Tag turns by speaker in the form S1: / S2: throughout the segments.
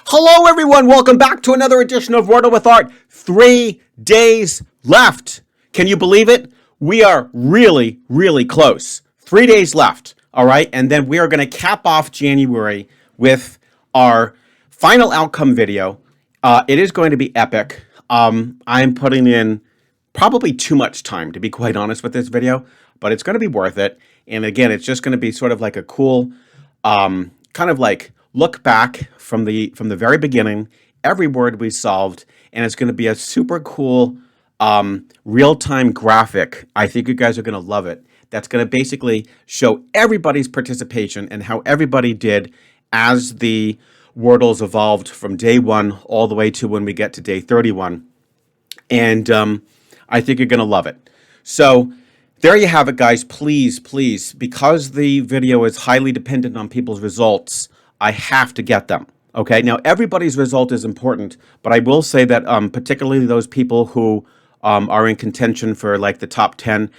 S1: Hello, everyone. Welcome back to another edition of Wordle with Art. 3 days left. Can you believe it? We are really, really close. 3 days left. All right. And then we are going to cap off January with our final outcome video. It is going to be epic. I'm putting in probably too much time, to be quite honest, with this video, but it's going to be worth it. And again, it's just going to be sort of like a cool, kind of like look back from the very beginning, every word we solved, and it's going to be a super cool real-time graphic. I think you guys are going to love it. That's going to basically show everybody's participation and how everybody did as the Wordles evolved from day 1 all the way to when we get to day 31. And I think you're going to love it. So there you have it, guys. Please, please, because the video is highly dependent on people's results, I have to get them. Okay, now everybody's result is important, but I will say that particularly those people who are in contention for like the top 10,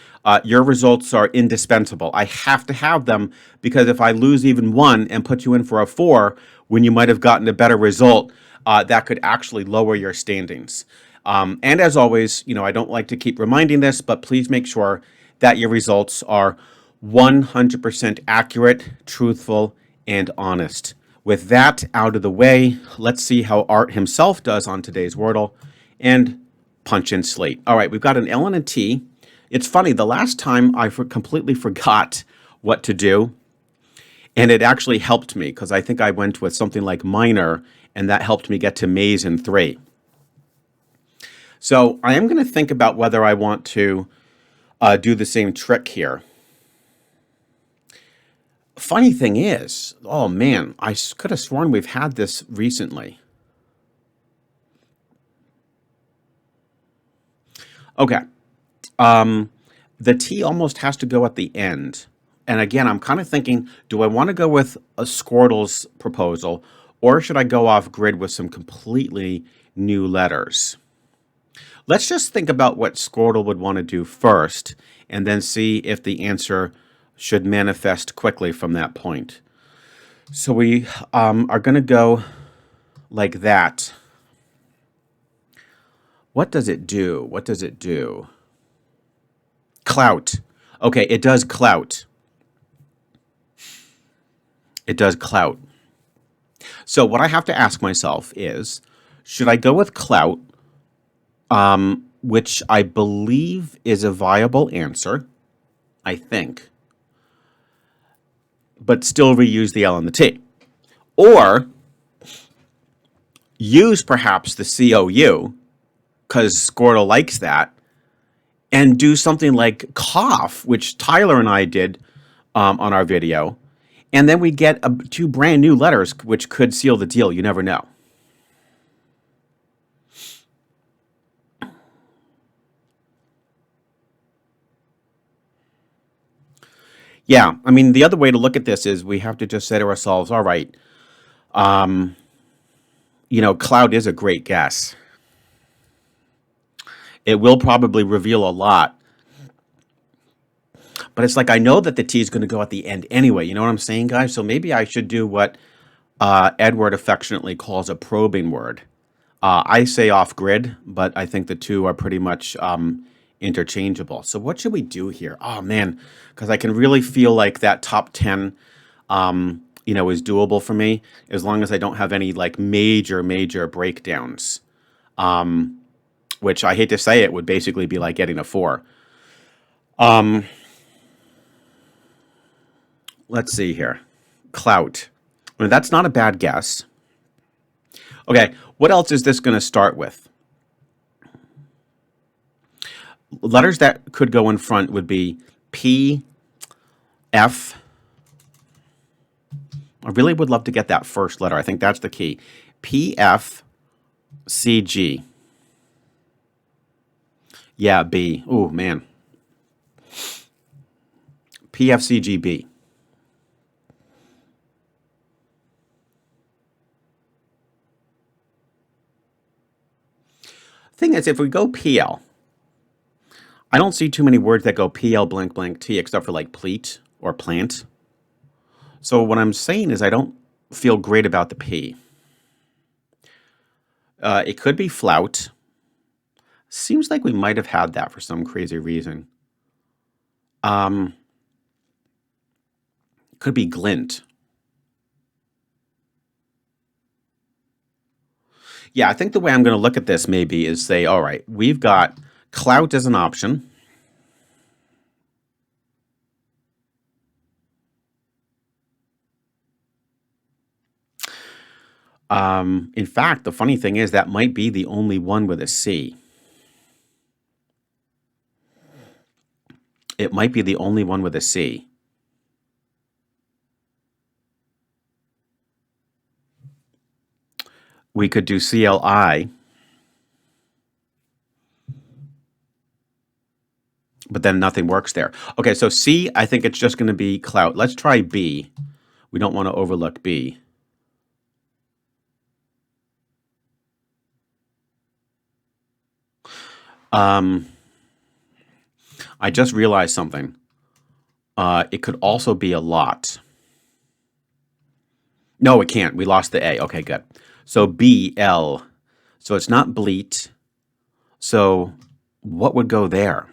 S1: your results are indispensable. I have to have them because if I lose even one and put you in for a 4 when you might have gotten a better result, that could actually lower your standings. And as always, you know, I don't like to keep reminding this, but please make sure that your results are 100% accurate, truthful, and honest. With that out of the way, let's see how Art himself does on today's Wordle and punch in slate. All right, we've got an L and a T. It's funny, the last time I completely forgot what to do, and it actually helped me because I think I went with something like minor, and that helped me get to maze in 3. So I am going to think about whether I want to do the same trick here. Funny thing is, oh man, I could have sworn we've had this recently. Okay. The T almost has to go at the end. And again, I'm kind of thinking, do I want to go with a Squirtle's proposal, or should I go off grid with some completely new letters? Let's just think about what Squirtle would want to do first, and then see if the answer should manifest quickly from that point. So we are going to go like that. What does it do? What does it do? Clout. Okay, it does clout. It does clout. So what I have to ask myself is, should I go with clout, which I believe is a viable answer, I think, but still reuse the L and the T. Or use perhaps the COU, because Squirtle likes that, and do something like cough, which Tyler and I did on our video, and then we get 2 brand new letters, which could seal the deal. You never know. Yeah, I mean, the other way to look at this is we have to just say to ourselves, all right, you know, cloud is a great guess. It will probably reveal a lot. But it's like I know that the T is going to go at the end anyway. You know what I'm saying, guys? So maybe I should do what Edward affectionately calls a probing word. I say off grid, but I think the two are pretty much interchangeable. So what should we do here? Oh man, because I can really feel like that top 10 you know, is doable for me as long as I don't have any like major breakdowns, which I hate to say it would basically be like getting a 4. Let's see here. Clout. I mean, that's not a bad guess. Okay, what else is this going to start with? Letters that could go in front would be P, F. I really would love to get that first letter. I think that's the key. P, F, C, G. Yeah, B. Oh, man. P, F, C, G, B. Thing is, if we go PL, I don't see too many words that go PL blank blank T except for like pleat or plant. So what I'm saying is I don't feel great about the P. It could be flout. Seems like we might have had that for some crazy reason. Could be glint. Yeah, I think the way I'm going to look at this maybe is say, all right, we've got clout as an option. In fact, the funny thing is that might be the only one with a C. It might be the only one with a C. We could do CLI, but then nothing works there. Okay, so C, I think it's just going to be clout. Let's try B. We don't want to overlook B. I just realized something. It could also be a lot. No, it can't. We lost the A. Okay, good. So BL. So it's not bleat. So what would go there?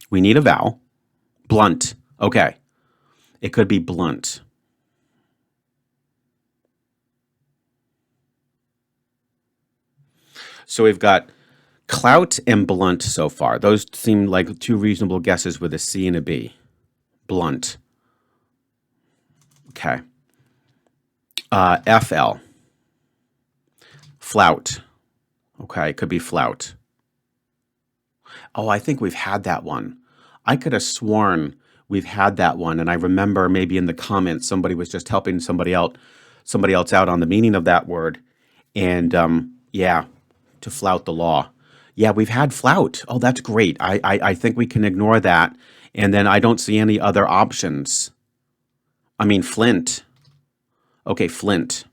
S1: We need a vowel. Blunt. Okay. It could be blunt. So we've got clout and blunt so far. Those seem like two reasonable guesses with a C and a B. Blunt. Okay. FL. Flout. Okay, it could be flout. Oh, I think we've had that one. I could have sworn we've had that one, and I remember maybe in the comments somebody was just helping somebody else out on the meaning of that word, and yeah, to flout the law. Yeah, we've had flout. Oh, that's great. I think we can ignore that, and then I don't see any other options. I mean, flint. Okay, flint.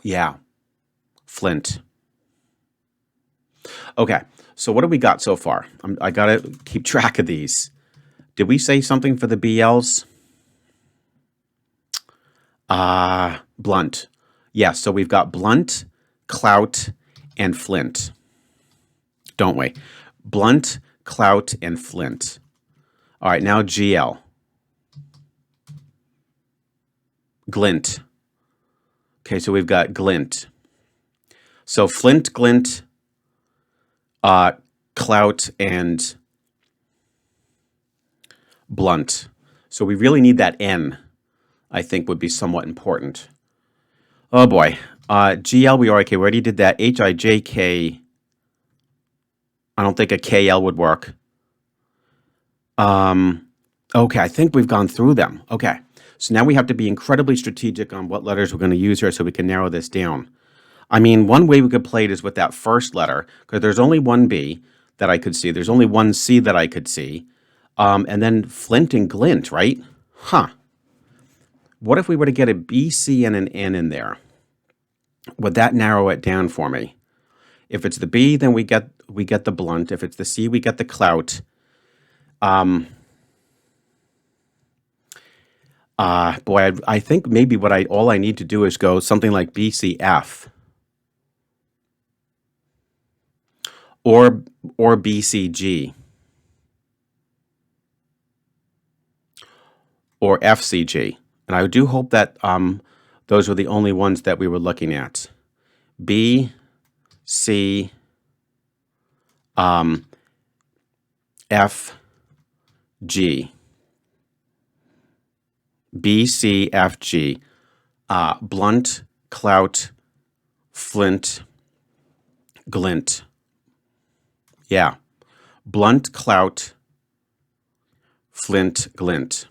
S1: Yeah, flint. Okay, so what have we got so far? I got to keep track of these. Did we say something for the BLs? Blunt. Yes, so we've got blunt, clout, and flint. Don't we? Blunt, clout, and flint. All right, now GL. Glint. Okay, so we've got glint. So flint, glint, clout, and blunt. So we really need that N, I think would be somewhat important. Oh boy. GL, we are okay. We already did that. HIJK. I don't think a KL would work. Okay, I think we've gone through them. Okay. So now we have to be incredibly strategic on what letters we're going to use here so we can narrow this down. I mean, one way we could play it is with that first letter, because there's only one B that I could see. There's only one C that I could see. And then flint and glint, right? Huh. What if we were to get a B, C, and an N in there? Would that narrow it down for me? If it's the B, then we get the blunt. If it's the C, we get the clout. Boy, I think maybe all I need to do is go something like BCF. Or BCG. Or FCG. And I do hope that those were the only ones that we were looking at. B, C, F, G. B, C, F, G. Blunt, clout, flint, glint. Yeah. Blunt, clout, flint, glint.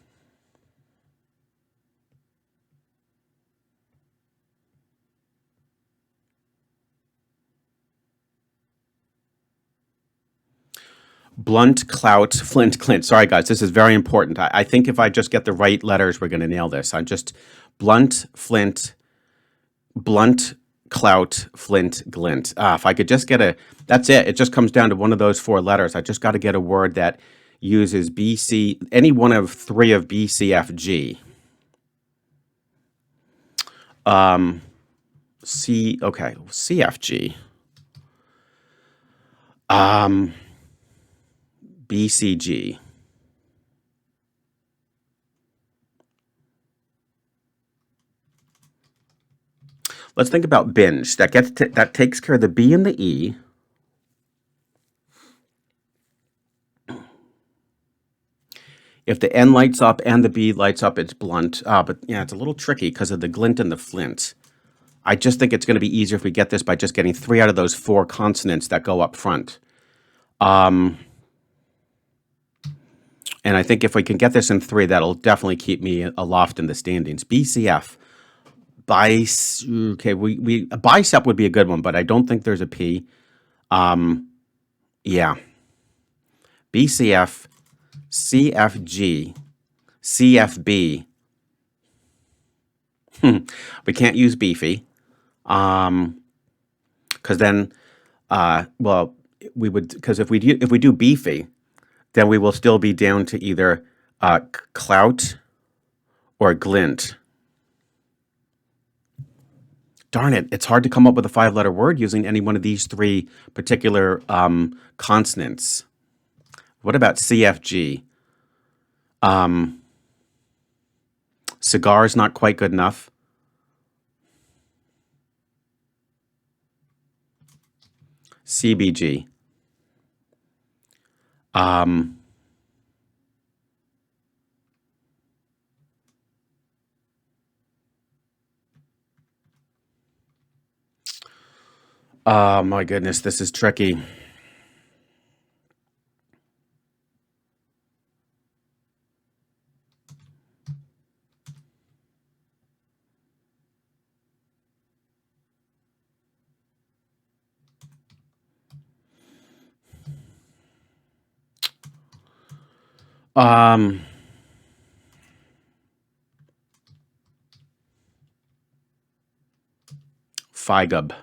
S1: Blunt, clout, flint, glint. Sorry, guys, this is very important. I think if I just get the right letters, we're going to nail this. I'm just blunt, flint, blunt, clout, flint, glint. If I could just get that's it. It just comes down to one of those four letters. I just got to get a word that uses BC, any one of three of B, C, F, G. CFG. BCG. Let's think about binge. That takes care of the B and the E. If the N lights up and the B lights up, it's blunt. But yeah, it's a little tricky because of the glint and the flint. I just think it's going to be easier if we get this by just getting 3 out of those 4 consonants that go up front. And I think if we can get this in 3, that'll definitely keep me aloft in the standings. BCF. Okay, a bicep would be a good one, but I don't think there's a P. Yeah. BCF, CFG, CFB. We can't use beefy. Because then, well, we would, because if we do beefy, then we will still be down to either clout or glint. Darn it, it's hard to come up with a 5-letter word using any one of these 3 particular consonants. What about CFG? Cigar is not quite good enough. CBG. Oh my goodness, this is tricky. FIGUB.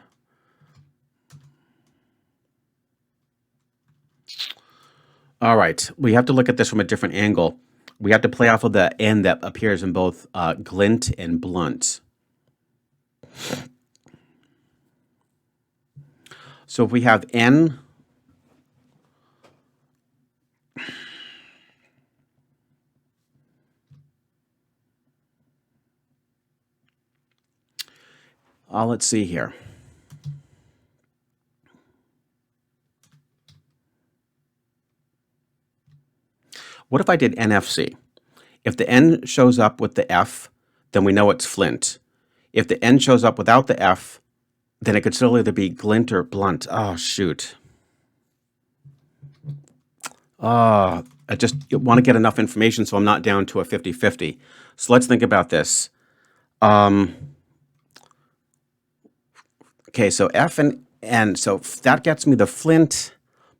S1: All right, we have to look at this from a different angle. We have to play off of the N that appears in both glint and blunt. So if we have N, let's see here. What if I did NFC? If the N shows up with the F, then we know it's flint. If the N shows up without the F, then it could still either be glint or blunt. Oh, shoot. I just want to get enough information so I'm not down to a 50-50. So let's think about this. Okay, so F and N. So that gets me the flint,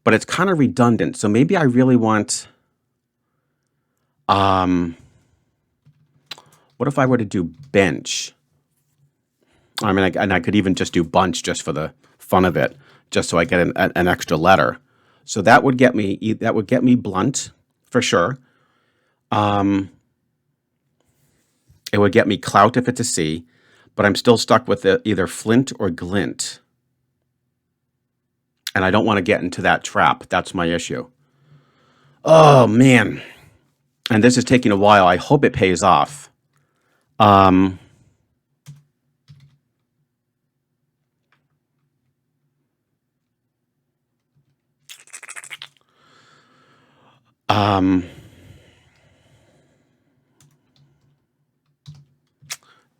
S1: but it's kind of redundant. So maybe I really want... what if I were to do bench? I mean, I could even just do bunch just for the fun of it, just so I get an extra letter. So that would get me blunt for sure. It would get me clout if it's a C, but I'm still stuck with either flint or glint. And I don't want to get into that trap. That's my issue. Oh, man. And this is taking a while. I hope it pays off.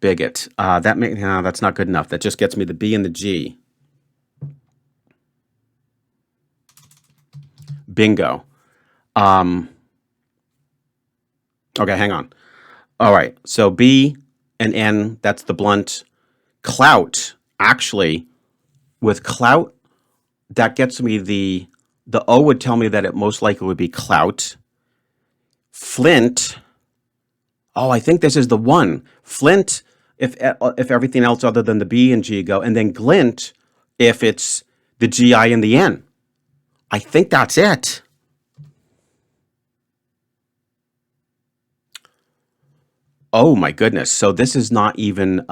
S1: Bigot. That's not good enough. That just gets me the B and the G. Bingo. Okay, hang on. All right, so B and N, that's the blunt. Clout, actually, with clout, that gets me the O would tell me that it most likely would be clout. Flint, oh, I think this is the one. Flint, if everything else other than the B and G go, and then glint, if it's the G, I, and the N. I think that's it. Oh my goodness. So this is not even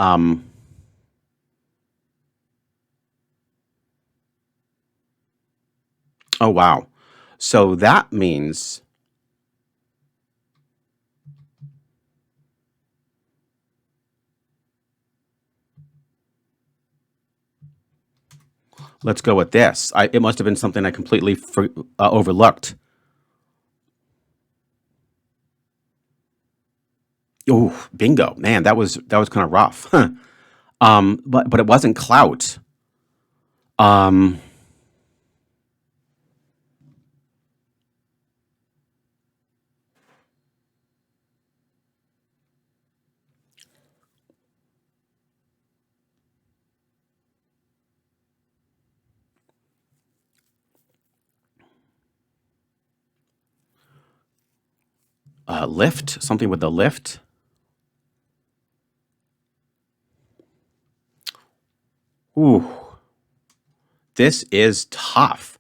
S1: Oh, wow. So that means, let's go with this. It must have been something I completely overlooked. Oh, bingo. Man, that was kind of rough. Huh. But it wasn't clout. Um, lift, something with the lift. Ooh, this is tough.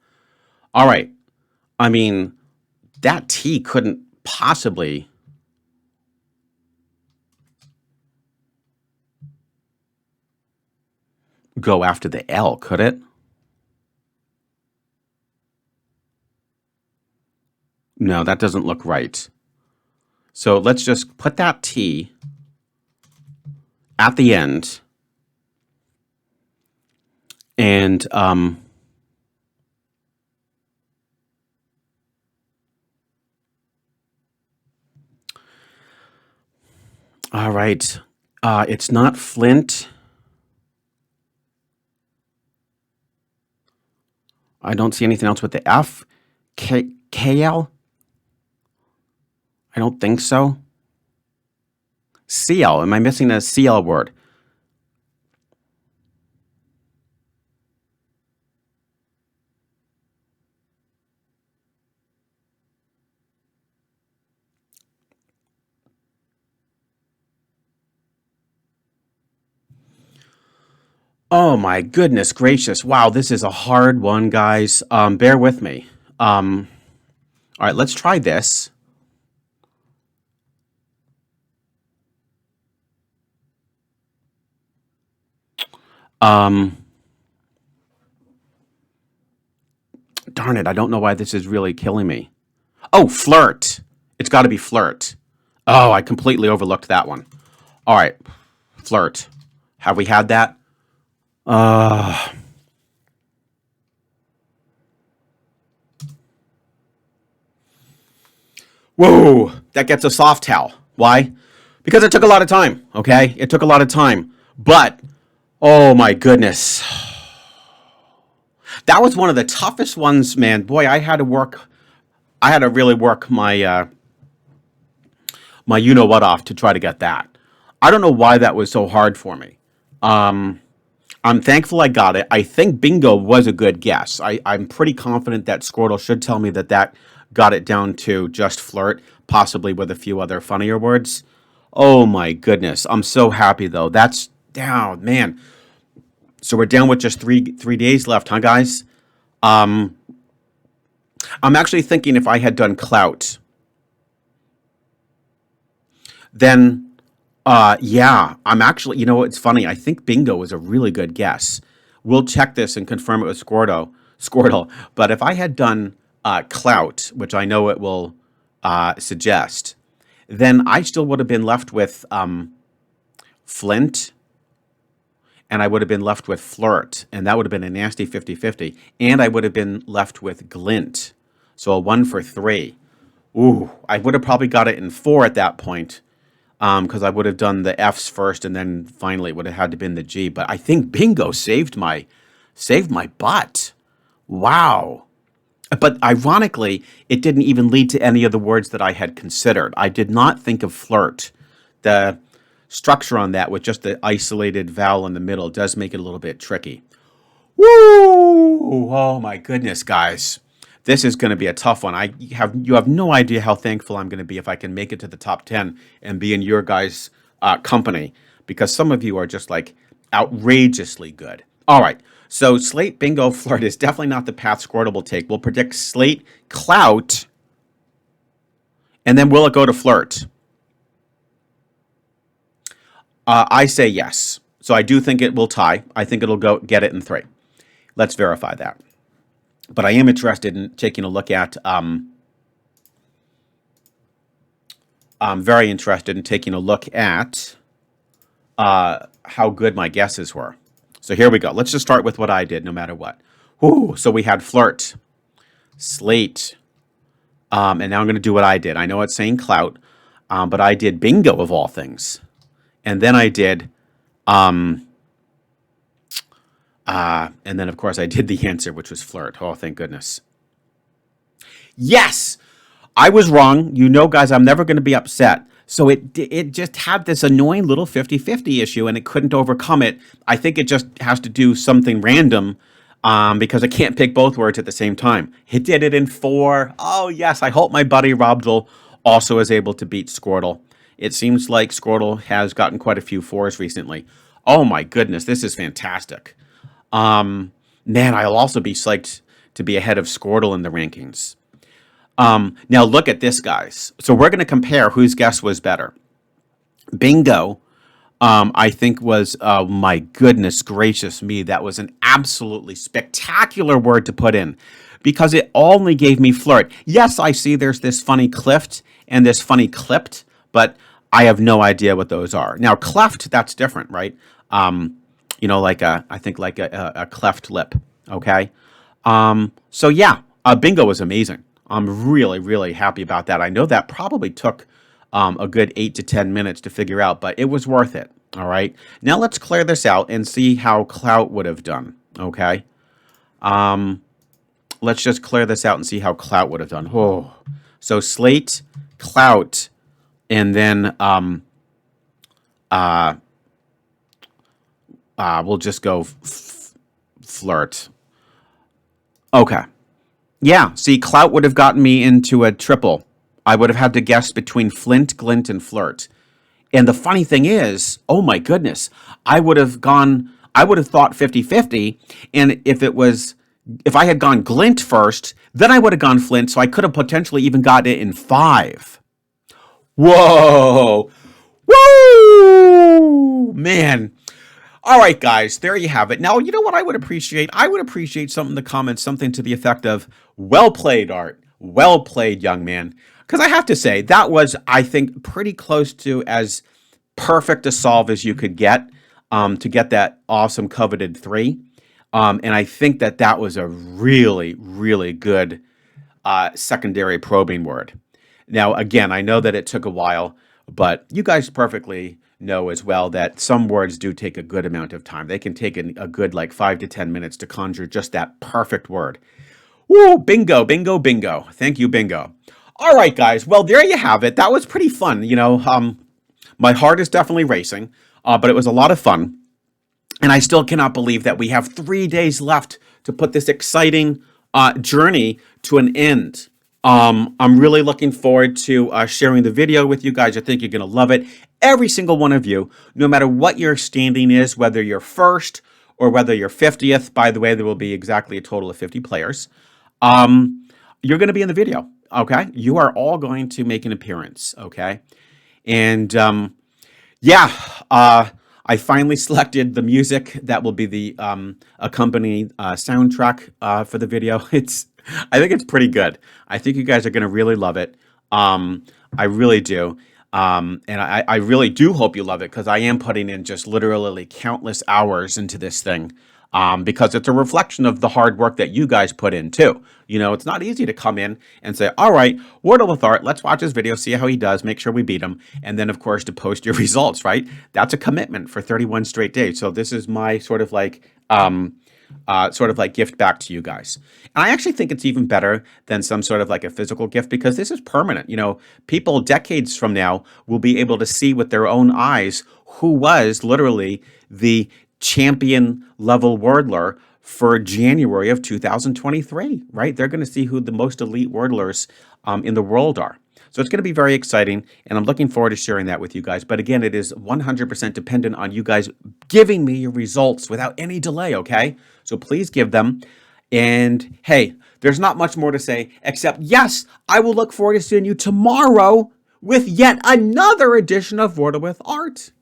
S1: All right. I mean, that T couldn't possibly go after the L, could it? No, that doesn't look right. So let's just put that T at the end. And all right. It's not Flint. I don't see anything else with the F. KL? I don't think so. CL. Am I missing a CL word? Oh my goodness gracious. Wow, this is a hard one, guys. Bear with me. All right, let's try this. Um, darn it, I don't know why this is really killing me. Oh, flirt. It's got to be flirt. Oh, I completely overlooked that one. All right, flirt. Have we had that? Uh, Whoa, that gets a soft towel. Why? Because it took a lot of time, okay? It took a lot of time. But, oh my goodness. That was one of the toughest ones, man. Boy, I had to really work my you know what off to try to get that. I don't know why that was so hard for me. Um, I'm thankful I got it. I think bingo was a good guess. I'm pretty confident that Squirtle should tell me that got it down to just flirt, possibly with a few other funnier words. Oh my goodness. I'm so happy though. That's down, man. So we're down with just three days left, huh, guys? Um, I'm actually thinking if I had done clout, then yeah, I'm actually, you know, it's funny. I think bingo is a really good guess. We'll check this and confirm it with Squirtle. But if I had done clout, which I know it will suggest, then I still would have been left with Flint, and I would have been left with flirt, and that would have been a nasty 50-50. And I would have been left with glint. So a 1 for 3. Ooh, I would have probably got it in 4 at that point, because I would have done the F's first, and then finally it would have had to been the G. But I think bingo saved my butt. Wow. But ironically, it didn't even lead to any of the words that I had considered. I did not think of flirt. The structure on that with just the isolated vowel in the middle does make it a little bit tricky. Woo! Oh my goodness, guys. This is going to be a tough one. You have no idea how thankful I'm going to be if I can make it to the top 10 and be in your guys' company, because some of you are just like outrageously good. All right. So slate, bingo, flirt is definitely not the path Squirtle will take. We'll predict slate, clout, and then will it go to flirt? I say yes. So I do think it will tie. I think it'll go get it in 3. Let's verify that. But I am interested in taking a look at, I'm very interested in taking a look at how good my guesses were. So here we go. Let's just start with what I did, no matter what. Ooh, so we had flirt, slate, and now I'm going to do what I did. I know it's saying clout, but I did bingo of all things. And then I did, and then of course I did the answer, which was flirt. Oh, thank goodness. Yes, I was wrong. You know, guys, I'm never going to be upset. So it just had this annoying little 50-50 issue, and it couldn't overcome it. I think it just has to do something random because I can't pick both words at the same time. It did it in 4. Oh, yes. I hope my buddy Robdle also is able to beat Squirtle. It seems like Squirtle has gotten quite a few 4s recently. Oh, my goodness. This is fantastic. Man, I'll also be psyched to be ahead of Squirtle in the rankings. Now look at this, guys. So we're going to compare whose guess was better. Bingo, I think was, my goodness gracious me, that was an absolutely spectacular word to put in because it only gave me flirt. Yes, I see there's this funny clift and this funny clipped, but I have no idea what those are. Now cleft, that's different, right? You know, like I think like a cleft lip. Okay. So yeah, bingo was amazing. I'm really, really happy about that. I know that probably took a good 8 to 10 minutes to figure out, but it was worth it. All right. Now let's clear this out and see how clout would have done. Okay. Let's just clear this out and see how clout would have done. Oh, so slate, clout, and then we'll just go flirt. Okay. Yeah, see, clout would have gotten me into a triple. I would have had to guess between flint, glint, and flirt. And the funny thing is, oh my goodness, I would have thought 50-50. And if I had gone glint first, then I would have gone flint. So I could have potentially even got it in 5. Whoa. Woo! Man. All right, guys, there you have it. Now, you know what I would appreciate? I would appreciate something in the comments, something to the effect of, well played, Art. Well played, young man. Because I have to say, that was, I think, pretty close to as perfect a solve as you could get to get that awesome coveted 3. And I think that was a really, really good secondary probing word. Now, again, I know that it took a while, but you guys perfectly know as well that some words do take a good amount of time. They can take a good like 5 to 10 minutes to conjure just that perfect word. Woo, bingo, bingo, bingo. Thank you, bingo. All right, guys. Well, there you have it. That was pretty fun. You know, my heart is definitely racing, but it was a lot of fun. And I still cannot believe that we have 3 days left to put this exciting journey to an end. I'm really looking forward to sharing the video with you guys. I think you're going to love it. Every single one of you, no matter what your standing is, whether you're first or whether you're 50th, by the way, there will be exactly a total of 50 players. You're going to be in the video, okay? You are all going to make an appearance, okay? And yeah, I finally selected the music that will be the accompanying soundtrack for the video. I think it's pretty good. I think you guys are going to really love it. I really do. And I really do hope you love it because I am putting in just literally countless hours into this thing because it's a reflection of the hard work that you guys put in too. You know, it's not easy to come in and say, all right, Wordle with Art, let's watch this video, see how he does, make sure we beat him. And then, of course, to post your results, right? That's a commitment for 31 straight days. So this is my sort of like gift back to you guys. And I actually think it's even better than some sort of like a physical gift because this is permanent. You know, people decades from now will be able to see with their own eyes who was literally the champion level wordler for January of 2023, right? They're going to see who the most elite wordlers in the world are. So it's going to be very exciting, and I'm looking forward to sharing that with you guys. But again, it is 100% dependent on you guys giving me your results without any delay, okay? So please give them. And hey, there's not much more to say except, yes, I will look forward to seeing you tomorrow with yet another edition of Wordle with Art.